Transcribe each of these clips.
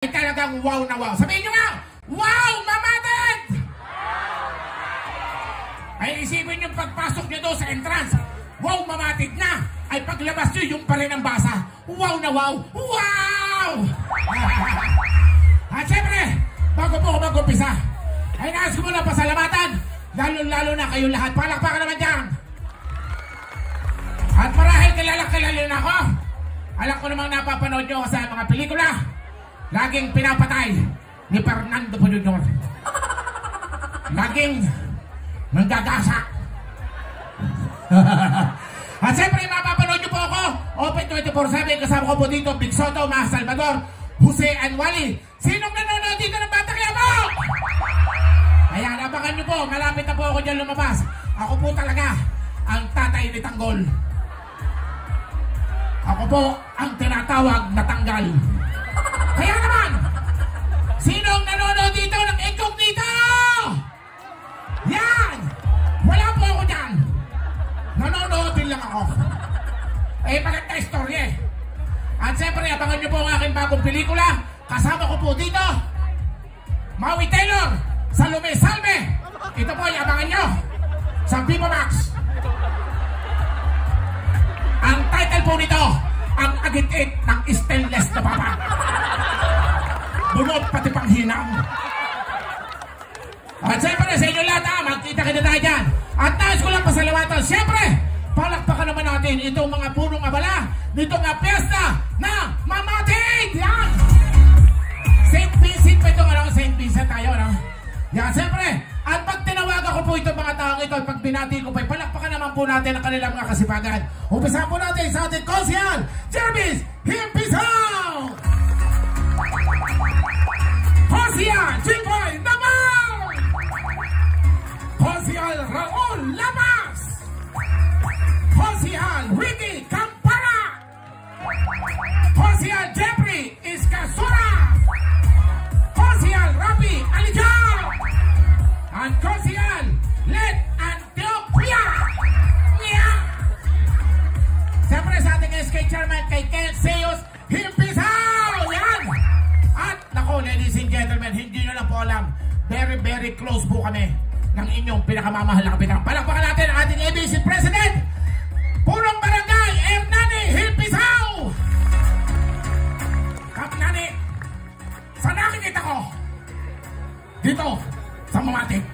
ay talagang wow na wow. Sabihin nyo nga, wow, mamatid! Ay isipin nyo pagpasok nyo doon sa entrance, wow, mamatid na. Ay paglabas nyo, yung pa rin ang basa. Wow na wow, wow! At syempre, bago po ako mag-umpisa, ay nais ko muna pasalamatan, lalo-lalo na kayong lahat. Palakpakan naman dyan. At marahil kilala na ako. Alam ko namang napapanood nyo sa mga pelikula. Laging pinapatay ni Fernando Poe Jr. Laging nanggagasa. At siyempre mapapanood nyo po ako Open 24/7. Kasama ko po dito Big Soto, Mas Salvador, Jose and Wally. Sinong nanonood dito ng Batang Quiapo? Ayan, abangan nyo po. Malapit na po ako dyan lumabas. Ako po talaga ang tatay ni Tanggol. Ako po ang tinatawag na tanggal. Kaya naman, sinong nanonood dito ng incognito? Yan! Wala po ako dyan. Nanonood din lang ako. Eh, bakit na istorya eh? At siyempre, abangan nyo po ang aking bagong pelikula. Kasama ko po dito, Maui Taylor, Salome Salme. Ito po, abangan nyo sa Viva Max. Ang title po nito, ang agit-it ng stainless na papa. Bunot pati panghinang. At siyempre sa inyo lahat, magkita-kita tayo dyan. At nais ko lang pasalamatan, siyempre, palakpakan naman natin itong mga punong abala nitong piyesta na mamatid. Yan! St. Vincent pa ito, St. Vincent tayo, no? Yan, siyempre, at pag tinawagan ko po itong mga taong ito, pag binati ko pa, palakpakan naman po natin ang kanilang mga kasipagan. Umpisa po natin sa ating konsyal, Jervis Himpisaw! Konsyal Chicoy Naman! Konsyal Raul Lamas! Konsyal Ricky Campana! Konsyal Jeffrey Escasura! Konsyal Rapi Alijaw! At Konsyal Let Antioquia! Yeah! Siyempre sa ating SK Chairman kay Ken Seos Himpisaw! Yan! At nako, ladies and gentlemen, hindi nyo lang po alam, very very close po kami ng inyong pinakamamahal na kapitan. Palakpakan natin ang ating ABC President, Punong Barangay Hernani Himpisaw! Kap Nani, sa nakikita ko dito sa Mamatic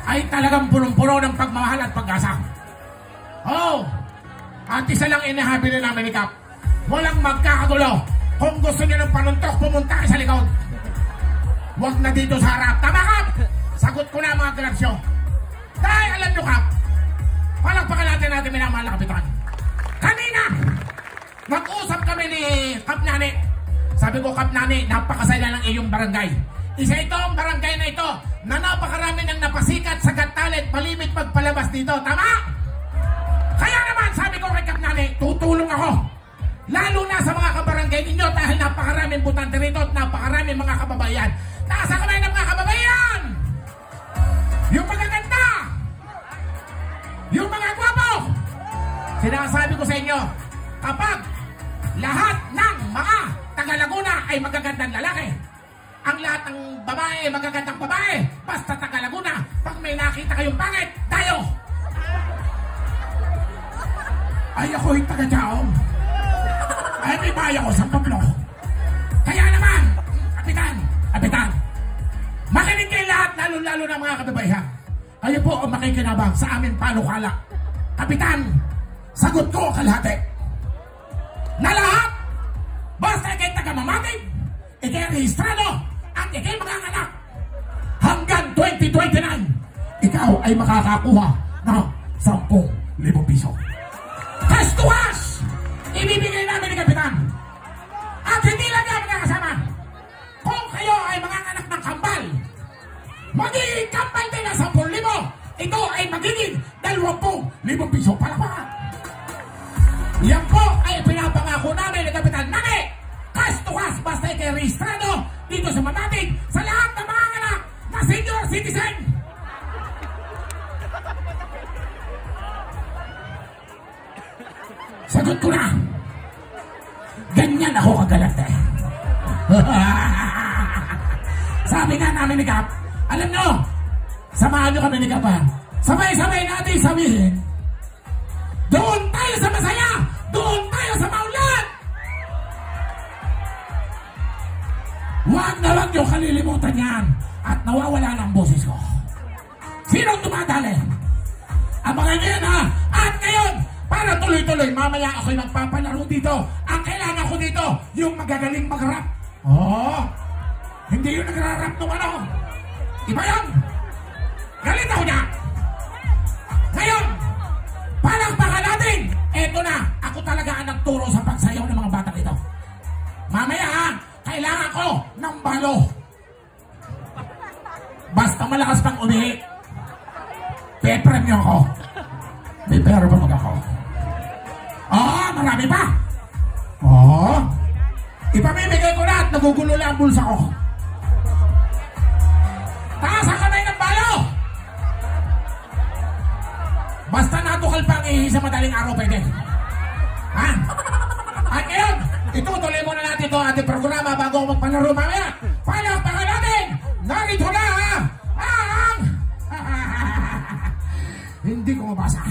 ay talagang punong-puno ng pagmamahal at pag-asa. Oh, at isa lang inahabili namin ni Kap, walang magkakagulo. Kung gusto niyo ng panuntok, pumunta kayo sa likod. Huwag na dito sa harap. Tama, Kap? Sagot ko na mga grabsyo. Dahil alam nyo, Kap, palakpakan natin minamahal na kapitan. Kanina, nag-usap kami ni Kap Nani. Sabi ko, Kap Nani, napakasaya ng iyong barangay. Isa ito ang barangay na ito na napakarami ng napasikat sa Got Talent, malimit pagpalabas dito. Tama? Kaya naman, sabi ko kay Kap Nani, tutulong ako. Lalo na sa mga kabarangay ninyo dahil napakaraming butante rito at napakaraming mga kababayan. Taas ang kamay ng mga kababayan! Yung magaganda! Yung mga gwapo! Sinasabi ko sa inyo, kapag lahat ng mga taga Laguna ay magagandang lalaki, ang lahat ng babae ay magagandang babae, basta taga Laguna, pag may nakita kayong pangit, tayo! Ay ako'y taga Jaong. Ay may bayo ko sa Pablo. Kaya naman, Kapitan, makinig kayo lahat, lalo-lalo na mga kababayan. Kayo po ang makikinabang sa aming panukala. Kapitan, sagot ko kalahati. Na lahat, basta ikay taga-Mamatic, ikay rehistrado, at ikay manganganak. Hanggang 2029, ikaw ay makakakuha ng 10,000 piso. Kastuwas! Ibibigay namin ni Kapitan. At hindi lang namin nakasama. Kung kayo ay manganganak ng kambal, magiging kambal din ng 10,000. Ito ay magiging 20,000 piso. Palakpakan! Yan po ay pinapangako namin ni Kapitan Nani. Kastuwas basta ikay rehistrado dito sa Mamatic sa lahat ng mga anak na senior citizen. Sagot ko na. Ganyan ako kagalat eh. Sabi nga namin ni Kap, alam nyo, samahan nyo kami ni Kap ha. Sabay-sabay natin sabihin, doon tayo sa masaya! Doon tayo sa maulan! Huwag na huwag nyo kalilimutan yan at nawawala ng boses ko. Sinong dumadali? Abangan nyo yan ha! At ngayon, para tuloy-tuloy, mamaya ako'y magpapalaro dito. Ang kailangan ko dito, yung magagaling mag-rap. Oo! Hindi yung nagra-rap nung ano. Iba yan! Galit ako niya! Ngayon, palakpakan natin! Eto na, ako talaga ang nagturo sa pagsayaw ng mga batang ito. Mamaya ha, kailangan ko ng balo. Basta malakas pang umihi. Pepram niyo ako. May pera ba mag ako? Oo, marami pa. Oo. Ipamimigay ko na at nagugulo lang ang bulsa ko. Taas ang kamay ng balo! Basta natukal pang ihi sa madaling araw pwede. Ha? At ngayon, itutuloy muna natin ito ating programa bago ako magpalaro mamaya. Palakpakan natin! Narito na ha! Ang... Hindi ko mabasa.